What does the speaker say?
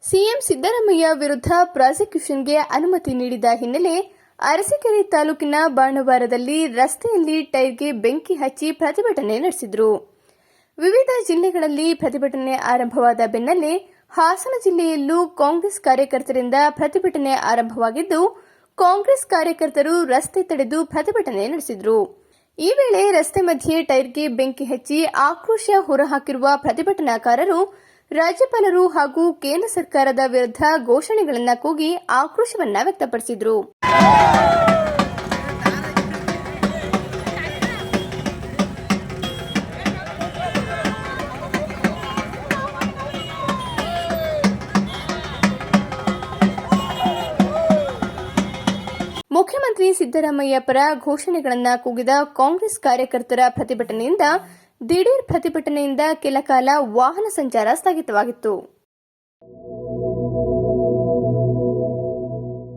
CM Siddaramaiah ವಿರುದ್ಧ ಪ್ರಾಸಿಕ್ಯೂಷನ್ಗೆ ಅನುಮತಿ ನೀಡಿದ ಹಿನ್ನೆಲೆ ಅರಸೀಕೆರೆ ತಾಲೂಕಿನ ಬಾಣವಾರದಲ್ಲಿ ರಸ್ತೆಯಲ್ಲಿ ಟೈರ್ಗೆ ಬೆಂಕಿ ಹಚ್ಚಿ ಪ್ರತಿಭಟನೆ ನಡೆಸಿದರು. ವಿವಿಧ ಜಿಲ್ಲೆಗಳಲ್ಲಿ ಪ್ರತಿಭಟನೆ ಆರಂಭವಾದ ಬೆನ್ನಲ್ಲೇ ಹಾಸನ ಜಿಲ್ಲೆಯಲ್ಲೂ ಕಾಂಗ್ರೆಸ್ ಕಾರ್ಯಕರ್ತರಿಂದ ಪ್ರತಿಭಟನೆ ಆರಂಭವಾಗಿದ್ದು, ಕಾಂಗ್ರೆಸ್ ಕಾರ್ಯಕರ್ತರು ರಸ್ತೆ ತಡೆದು ಪ್ರತಿಭಟನೆ ನಡೆಸಿದರು. ಈ ವೇಳೆ ರಸ್ತೆ ಮಧ್ಯೆ ಟೈರ್ಗೆ ಬೆಂಕಿ ಹಚ್ಚಿ ಆಕ್ರೋಶ ಹೊರಹಾಕಿರುವ ಪ್ರತಿಭಟನಾಕಾರರು ರಾಜ್ಯಪಾಲರು ಹಾಗೂ ಕೇಂದ್ರ ಸರ್ಕಾರದ ವಿರುದ್ಧ ಘೋಷಣೆಗಳನ್ನು ಕೂಗಿ ಆಕ್ರೋಶವನ್ನ ವ್ಯಕ್ತಪಡಿಸಿದರು. ಮುಖ್ಯಮಂತ್ರಿ ಸಿದ್ದರಾಮಯ್ಯ ಪರ ಘೋಷಣೆಗಳನ್ನು ಕೂಗಿದ ಕಾಂಗ್ರೆಸ್ ಕಾರ್ಯಕರ್ತರ ಪ್ರತಿಭಟನೆಯಿಂದ ದಿಢೀರ್ ಪ್ರತಿಭಟನೆಯಿಂದ ಕೆಲ ಕಾಲ ವಾಹನ ಸಂಚಾರ ಸ್ಥಗಿತವಾಗಿತ್ತು.